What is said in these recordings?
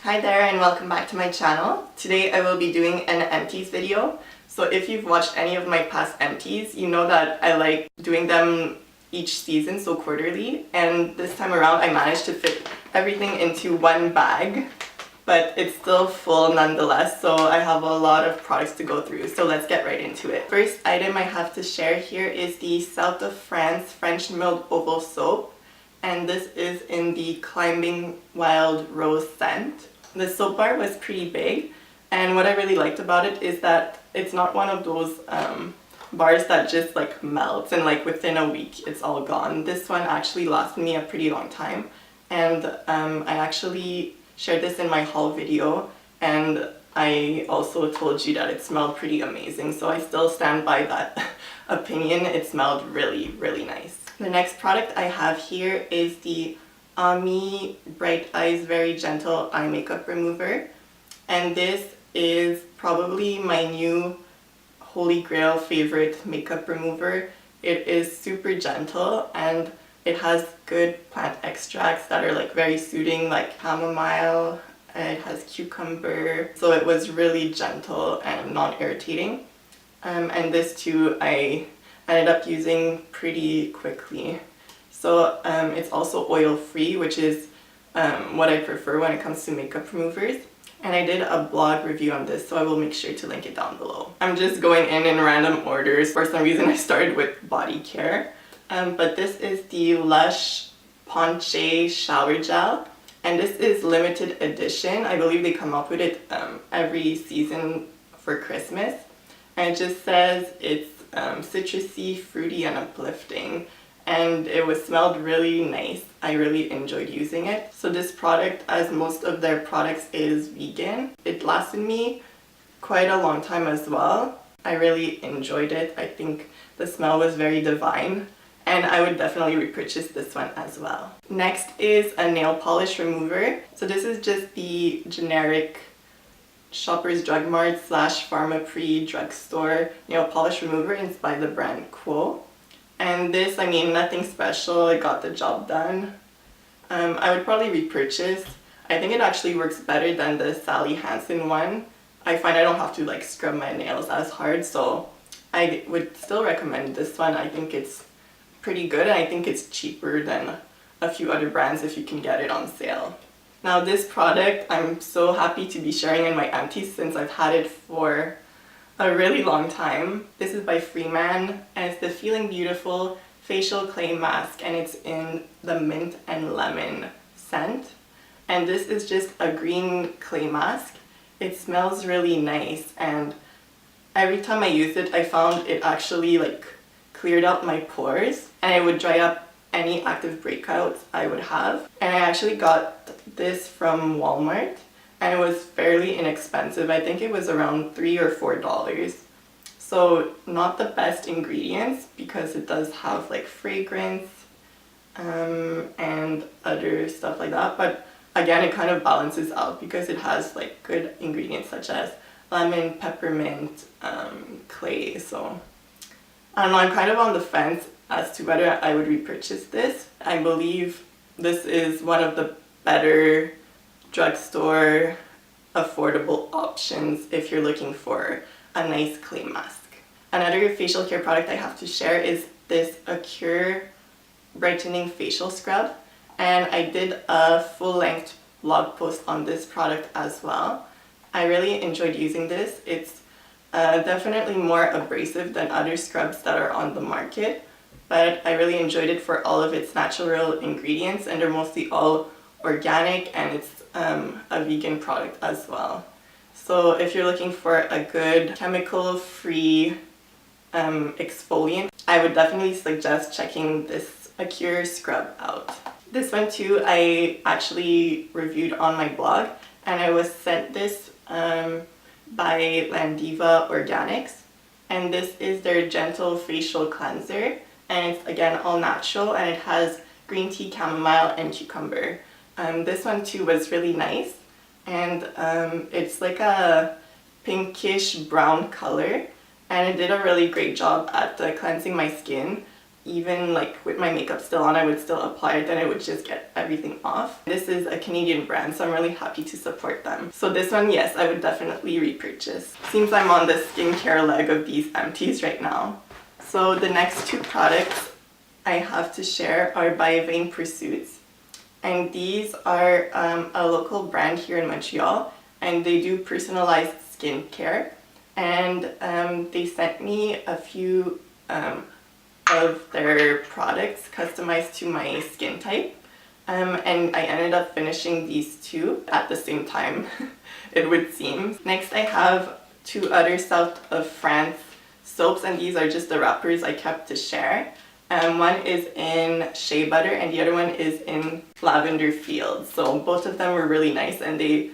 Hi there and welcome back to my channel. Today I will be doing an empties video. So if you've watched any of my past empties, you know that I like doing them each season, so quarterly. And this time around I managed to fit everything into one bag, but it's still full nonetheless, so I have a lot of products to go through. So let's get right into it. First item I have to share here is the South of France French Milled Oval Soap. And this is in the Climbing Wild Rose scent. The soap bar was pretty big, and what I really liked about it is that it's not one of those bars that just like melts and like within a week it's all gone. This one actually lasted me a pretty long time, and I actually shared this in my haul video, and I also told you that it smelled pretty amazing, so I still stand by that opinion. It smelled really nice. The next product I have here is the Amie Bright Eyes Very Gentle Eye Makeup Remover, and this is probably my new holy grail favorite makeup remover. It is super gentle and it has good plant extracts that are like very soothing, like chamomile. It has cucumber, so it was really gentle and non-irritating. And this too I ended up using pretty quickly. So it's also oil-free, which is what I prefer when it comes to makeup removers. And I did a blog review on this, so I will make sure to link it down below. I'm just going in random orders. For some reason I started with body care. But this is the Lush Ponche Shower Gel. And this is limited edition. I believe they come up with it every season for Christmas. And it just says it's citrusy, fruity, and uplifting. And it was smelled really nice. I really enjoyed using it. So this product, as most of their products, is vegan. It lasted me quite a long time as well. I really enjoyed it. I think the smell was very divine, and I would definitely repurchase this one as well. Next is a nail polish remover. So this is just the generic Shoppers Drug Mart / Pharmaprix drugstore nail polish remover. It's by the brand Quo. And this, I mean, nothing special. It got the job done. I would probably repurchase. I think it actually works better than the Sally Hansen one. I find I don't have to like scrub my nails as hard, so I would still recommend this one. I think it's pretty good, and I think it's cheaper than a few other brands if you can get it on sale. Now this product I'm so happy to be sharing in my empties since I've had it for a really long time. This is by Freeman, and it's the Feeling Beautiful Facial Clay Mask, and it's in the mint and lemon scent. And this is just a green clay mask. It smells really nice, and every time I used it I found it actually like cleared out my pores, and it would dry up any active breakouts I would have. And I actually got this from Walmart, and it was fairly inexpensive. I think it was around $3 or $4. So not the best ingredients, because it does have like fragrance and other stuff like that. But again, it kind of balances out because it has like good ingredients such as lemon, peppermint, clay. So I don't know, I'm kind of on the fence as to whether I would repurchase this. I believe this is one of the better drugstore affordable options if you're looking for a nice clay mask. Another facial care product I have to share is this Acure Brightening Facial Scrub, and I did a full-length blog post on this product as well. I really enjoyed using this. It's definitely more abrasive than other scrubs that are on the market, but I really enjoyed it for all of its natural ingredients, and they're mostly all organic, and it's a vegan product as well. So if you're looking for a good chemical-free exfoliant, I would definitely suggest checking this Acure scrub out. This one too I actually reviewed on my blog, and I was sent this by Landeva Organics, and this is their Gentle Facial Cleanser, and it's again all natural, and it has green tea, chamomile, and cucumber. This one too was really nice, and it's like a pinkish brown color, and it did a really great job at cleansing my skin. even like with my makeup still on, I would still apply it, then it would just get everything off. This is a Canadian brand, so I'm really happy to support them. So this one, yes, I would definitely repurchase. Seems I'm on the skincare leg of these empties right now. So the next two products I have to share are by Vain Pursuits. And these are a local brand here in Montreal, and they do personalized skincare. And they sent me a few of their products customized to my skin type. And I ended up finishing these two at the same time, it would seem. Next I have two other South of France soaps, and these are just the wrappers I kept to share. One is in Shea Butter and the other one is in Lavender Fields. So both of them were really nice, and they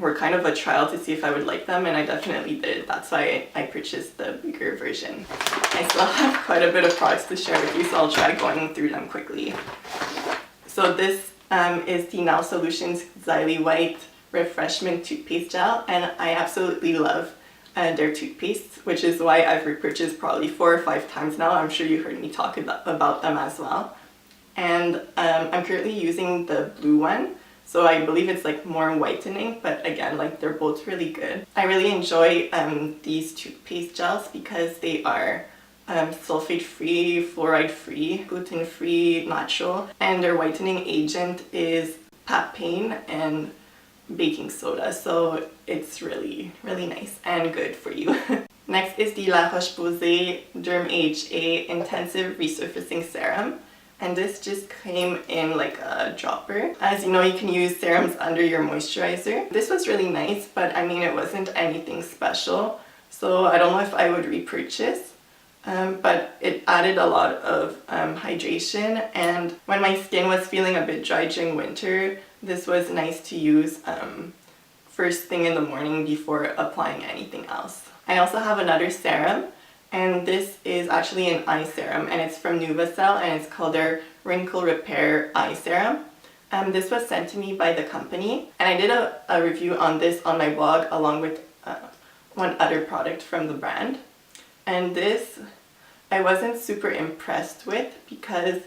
were kind of a trial to see if I would like them, and I definitely did. That's why I purchased the bigger version. I still have quite a bit of products to share with you, so I'll try going through them quickly. So this is the Now Solutions Xyli-White Refreshmint Toothpaste Gel, and I absolutely love their toothpaste, which is why I've repurchased probably 4 or 5 times now. I'm sure you heard me talk about them as well. And I'm currently using the blue one. So I believe it's like more whitening, but again, like they're both really good. I really enjoy these toothpaste gels because they are sulfate-free, fluoride-free, gluten-free, natural, and their whitening agent is papain and baking soda, so it's really, really nice and good for you. Next is the La Roche-Posay Derm AHA Intensive Resurfacing Serum. And this just came in like a dropper. As you know, you can use serums under your moisturizer. This was really nice, but I mean, it wasn't anything special. So I don't know if I would repurchase, but it added a lot of hydration. And when my skin was feeling a bit dry during winter, this was nice to use first thing in the morning before applying anything else. I also have another serum. And this is actually an eye serum, and it's from Nuvacell, and it's called their Wrinkle Repair Eye Serum. This was sent to me by the company, and I did a review on this on my blog along with one other product from the brand. And this I wasn't super impressed with because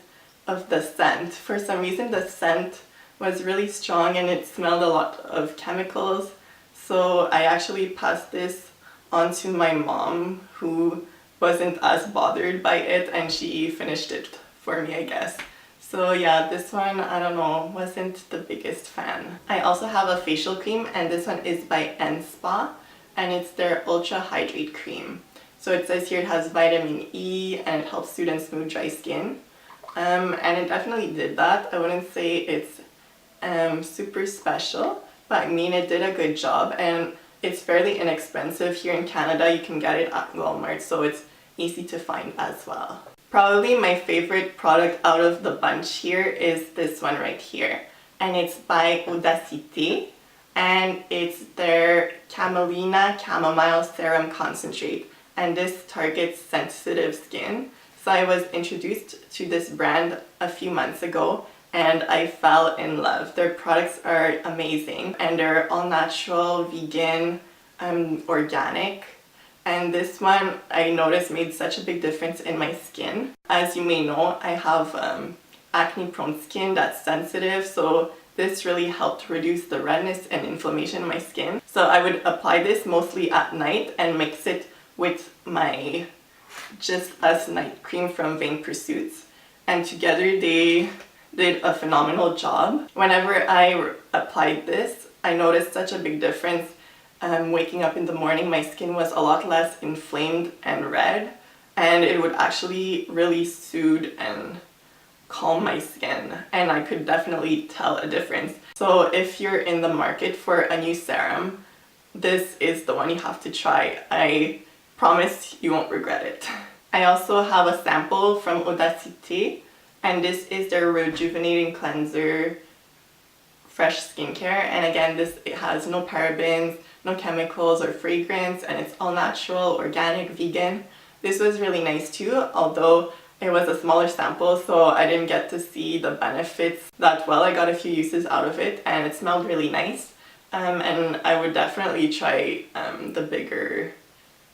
of the scent. For some reason the scent was really strong and it smelled a lot of chemicals. So I actually passed this on to my mom, who wasn't as bothered by it, and she finished it for me, I guess. So yeah, this one, I don't know, wasn't the biggest fan. I also have a facial cream, and this one is by NSPA, and it's their Ultra-Hydrate cream. So it says here it has vitamin E and it helps soothe and smooth dry skin. And it definitely did that. I wouldn't say it's super special, but I mean, it did a good job, and it's fairly inexpensive here in Canada. You can get it at Walmart, so it's easy to find as well. Probably my favorite product out of the bunch here is this one right here, and it's by Odacité, and it's their Camelina Chamomile Serum Concentrate, and this targets sensitive skin. So I was introduced to this brand a few months ago, and I fell in love. Their products are amazing, and they're all natural, vegan, organic. And this one I noticed made such a big difference in my skin. As you may know, I have acne prone skin that's sensitive, so this really helped reduce the redness and inflammation in my skin. So I would apply this mostly at night and mix it with my Just Us night cream from Vain Pursuits, and together they did a phenomenal job. Whenever I applied this, I noticed such a big difference. Waking up in the morning, my skin was a lot less inflamed and red, and it would actually really soothe and calm my skin, and I could definitely tell a difference. So if you're in the market for a new serum, this is the one you have to try. I promise you won't regret it. I also have a sample from Odacité, and this is their Rejuvenating Cleanser Fresh Skincare, and again, it has no parabens, no chemicals or fragrance, and it's all natural, organic, vegan. This was really nice too, although it was a smaller sample, so I didn't get to see the benefits that well. I got a few uses out of it, and it smelled really nice. And I would definitely try the bigger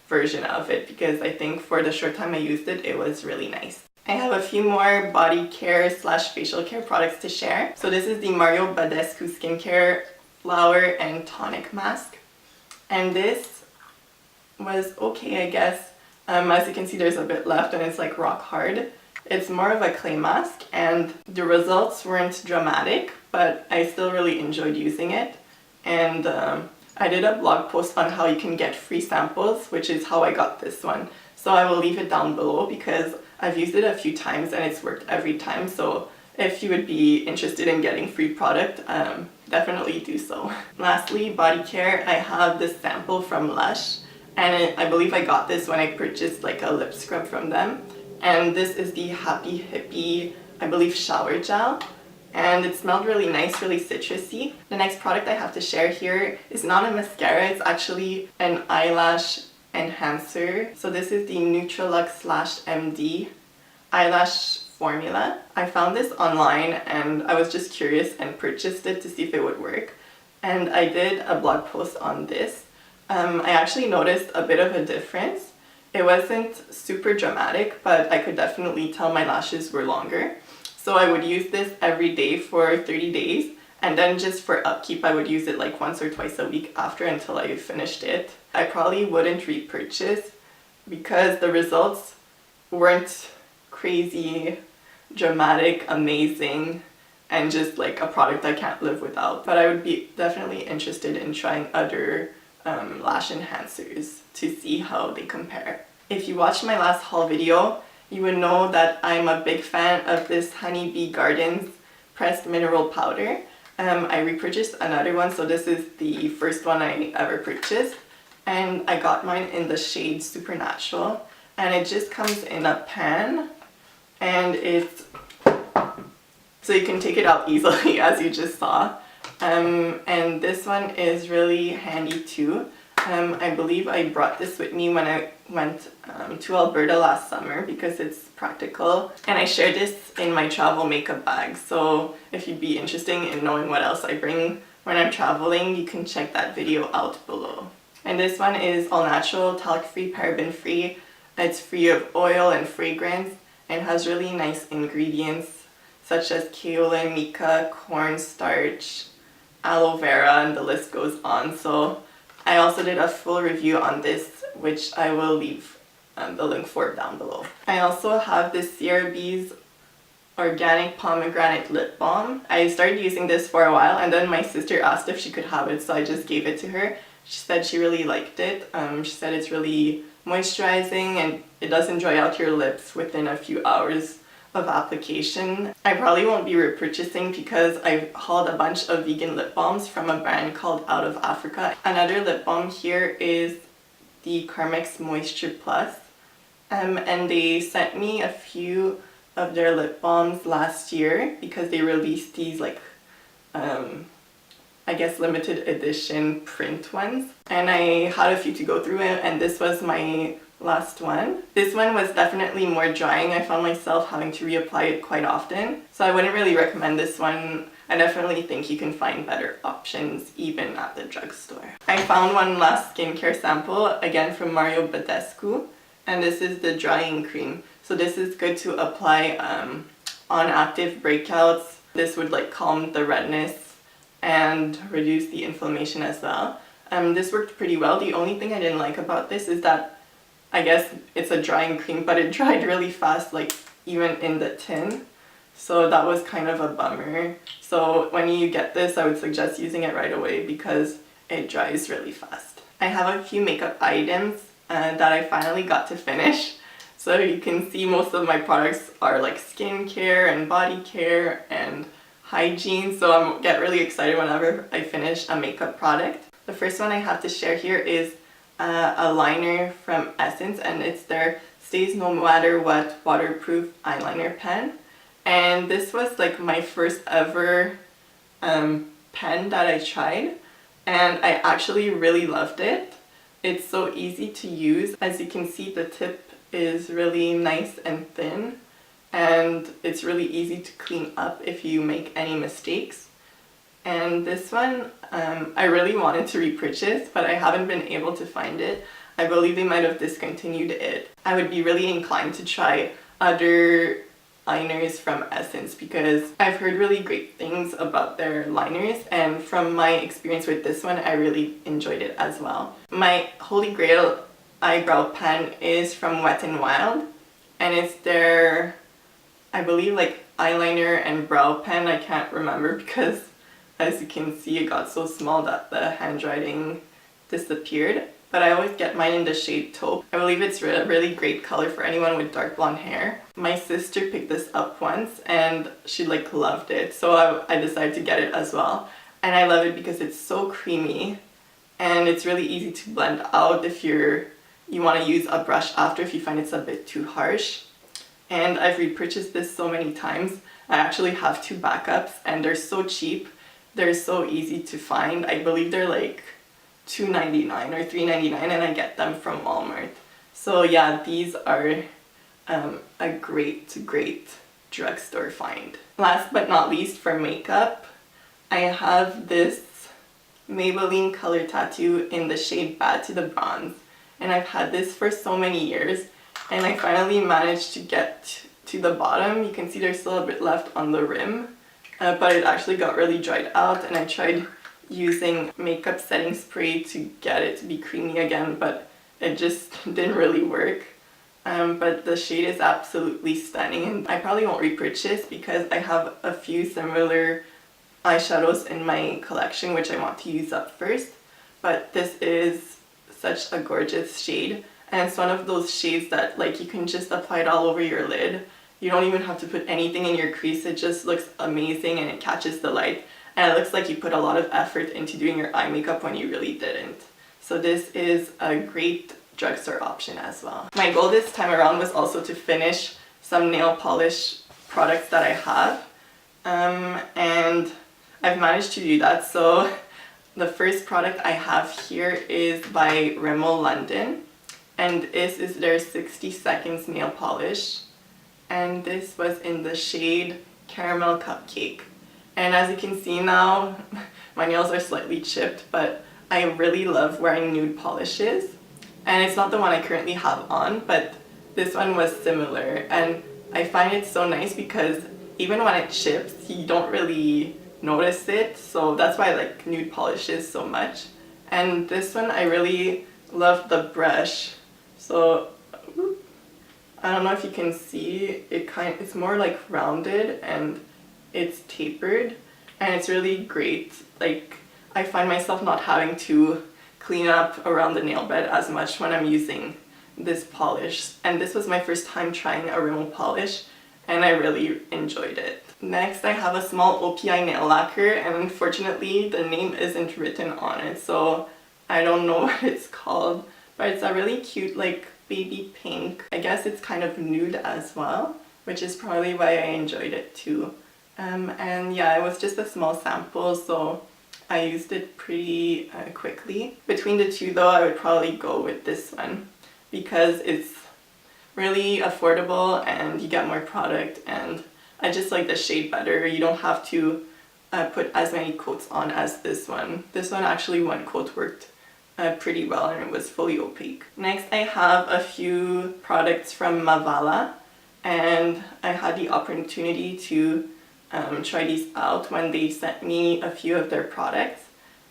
version of it, because I think for the short time I used it, it was really nice. I have a few more body care slash facial care products to share. So this is the Mario Badescu Skincare Flower and Tonic Mask. And this was okay, I guess. As you can see, there's a bit left and it's like rock hard. It's more of a clay mask and the results weren't dramatic, but I still really enjoyed using it. And I did a blog post on how you can get free samples, which is how I got this one. So I will leave it down below because I've used it a few times and it's worked every time. So if you would be interested in getting free product, definitely do so. Lastly, body care, I have this sample from Lush. And I believe I got this when I purchased like a lip scrub from them. And this is the Hippie, I believe, shower gel. And it smelled really nice, really citrusy. The next product I have to share here is not a mascara, it's actually an eyelash enhancer. So this is the NutraLuxe /MD eyelash formula. I found this online and I was just curious and purchased it to see if it would work. And I did a blog post on this. I actually noticed a bit of a difference. It wasn't super dramatic, but I could definitely tell my lashes were longer. So I would use this every day for 30 days, and then just for upkeep I would use it like once or twice a week after until I finished it. I probably wouldn't repurchase because the results weren't crazy, dramatic, amazing, and just like a product I can't live without. But I would be definitely interested in trying other lash enhancers to see how they compare. If you watched my last haul video, you would know that I'm a big fan of this Honeybee Gardens pressed mineral powder. I repurchased another one, so this is the first one I ever purchased, and I got mine in the shade Supernatural, and it just comes in a pan, and it's so you can take it out easily as you just saw. And this one is really handy too. I believe I brought this with me when I went to Alberta last summer because it's practical. And I shared this in my travel makeup bag. So if you'd be interested in knowing what else I bring when I'm traveling, you can check that video out below. And this one is all natural, talc free, paraben free. It's free of oil and fragrance and has really nice ingredients such as kaolin, mica, cornstarch, aloe vera, and the list goes on. So I also did a full review on this, which I will leave the link for down below. I also have this CRB's Organic Pomegranate Lip Balm. I started using this for a while and then my sister asked if she could have it, so I just gave it to her. She said she really liked it. She said it's really moisturizing and it doesn't dry out your lips within a few hours of application. I probably won't be repurchasing because I've hauled a bunch of vegan lip balms from a brand called Out of Africa. Another lip balm here is the Carmex Moisture Plus, and they sent me a few of their lip balms last year because they released these like I guess limited edition print ones, and I had a few to go through and this was my last one. This one was definitely more drying. I found myself having to reapply it quite often, so I wouldn't really recommend this one. I definitely think you can find better options even at the drugstore. I found one last skincare sample, again from Mario Badescu, and this is the drying cream. So this is good to apply on active breakouts. This would like calm the redness and reduce the inflammation as well. This worked pretty well. The only thing I didn't like about this is that I guess it's a drying cream, but it dried really fast, like even in the tin. So that was kind of a bummer. So when you get this, I would suggest using it right away because it dries really fast. I have a few makeup items that I finally got to finish. So you can see most of my products are like skincare and body care and hygiene. So I get really excited whenever I finish a makeup product. The first one I have to share here is a liner from Essence, and it's their Stays No Matter What waterproof eyeliner pen. And this was like my first ever pen that I tried, and I actually really loved it. It's so easy to use. As you can see, the tip is really nice and thin, and it's really easy to clean up if you make any mistakes. And this one, I really wanted to repurchase, but I haven't been able to find it. I believe they might have discontinued it. I would be really inclined to try other liners from Essence because I've heard really great things about their liners, and from my experience with this one I really enjoyed it as well. My holy grail eyebrow pen is from Wet n Wild, and it's their, I believe, like eyeliner and brow pen. I can't remember because as you can see it got so small that the handwriting disappeared, but I always get mine in the shade taupe. I believe it's a really great color for anyone with dark blonde hair. My sister picked this up once and she like loved it, so I decided to get it as well. And I love it because it's so creamy and it's really easy to blend out if you want to use a brush after if you find it's a bit too harsh. And I've repurchased this so many times. I actually have 2 backups and they're so cheap. They're so easy to find. I believe they're like $2.99 or $3.99 and I get them from Walmart. So yeah, these are a great drugstore find. Last but not least, for makeup, I have this Maybelline Color Tattoo in the shade Bad to the Bronze. And I've had this for so many years and I finally managed to get to the bottom. You can see there's still a bit left on the rim, but it actually got really dried out, and I tried using makeup setting spray to get it to be creamy again, but it just didn't really work. But the shade is absolutely stunning and I probably won't repurchase because I have a few similar eyeshadows in my collection which I want to use up first. But this is such a gorgeous shade, and it's one of those shades that like you can just apply it all over your lid. You don't even have to put anything in your crease. It just looks amazing and it catches the light. And it looks like you put a lot of effort into doing your eye makeup when you really didn't. So this is a great drugstore option as well. My goal this time around was also to finish some nail polish products that I have. And I've managed to do that. So the first product I have here is by Rimmel London. And this is their 60 Seconds nail polish. And this was in the shade Caramel Cupcake. And as you can see now, my nails are slightly chipped, but I really love wearing nude polishes. And it's not the one I currently have on, but this one was similar. And I find it so nice because even when it chips, you don't really notice it. So that's why I like nude polishes so much. And this one, I really love the brush. So I don't know if you can see, it's more like rounded and it's tapered, and it's really great. Like, I find myself not having to clean up around the nail bed as much when I'm using this polish. And this was my first time trying a Rimmel polish and I really enjoyed it. Next, I have a small OPI nail lacquer, and unfortunately the name isn't written on it, so I don't know what it's called, but it's a really cute like baby pink. I guess it's kind of nude as well, which is probably why I enjoyed it too. And yeah, it was just a small sample, so I used it pretty quickly. Between the two though, I would probably go with this one because it's really affordable and you get more product, and I just like the shade better. You don't have to put as many coats on as this one. This one actually, one coat worked pretty well and it was fully opaque. Next, I have a few products from Mavala, and I had the opportunity to try these out when they sent me a few of their products.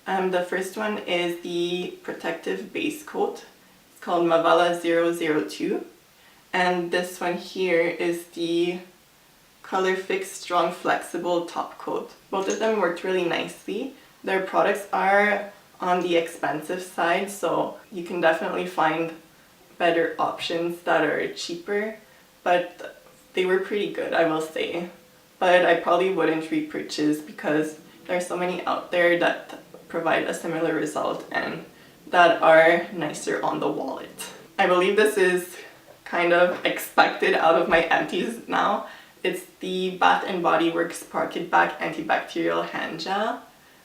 The first one is the Protective Base Coat. It's called Mavala 002. And this one here is the Color Fix Strong Flexible Top Coat. Both of them worked really nicely. Their products are on the expensive side, so you can definitely find better options that are cheaper, but they were pretty good, I will say. But I probably wouldn't repurchase because there are so many out there that provide a similar result and that are nicer on the wallet. I believe this is kind of expected out of my Empties now. It's the Bath & Body Works Pocket Back Antibacterial Hand Gel,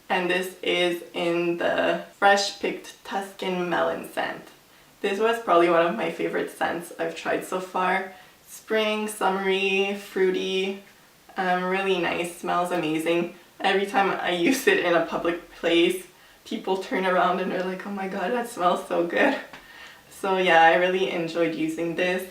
and this is in the Fresh Picked Tuscan Melon scent. This was probably one of my favorite scents I've tried so far. Spring, summery, fruity, really nice, smells amazing. Every time I use it in a public place, people turn around and they're like, oh my god, that smells so good. So yeah, I really enjoyed using this.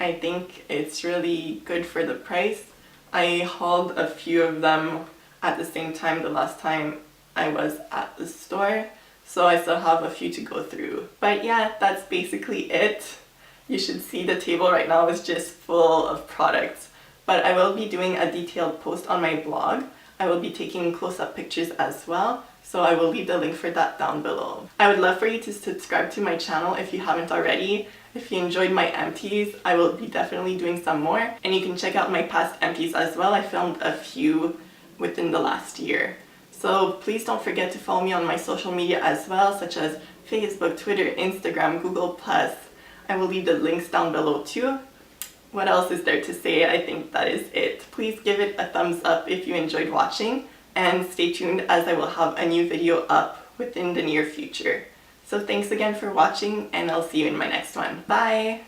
I think it's really good for the price. I hauled a few of them at the same time the last time I was at the store, so I still have a few to go through. But yeah, that's basically it. You should see the table right now is just full of products. But I will be doing a detailed post on my blog. I will be taking close-up pictures as well, so I will leave the link for that down below. I would love for you to subscribe to my channel if you haven't already. If you enjoyed my empties, I will be definitely doing some more. And you can check out my past empties as well. I filmed a few within the last year. So please don't forget to follow me on my social media as well, such as Facebook, Twitter, Instagram, Google+. I will leave the links down below too. What else is there to say? I think that is it. Please give it a thumbs up if you enjoyed watching, and stay tuned as I will have a new video up within the near future. So thanks again for watching, and I'll see you in my next one. Bye!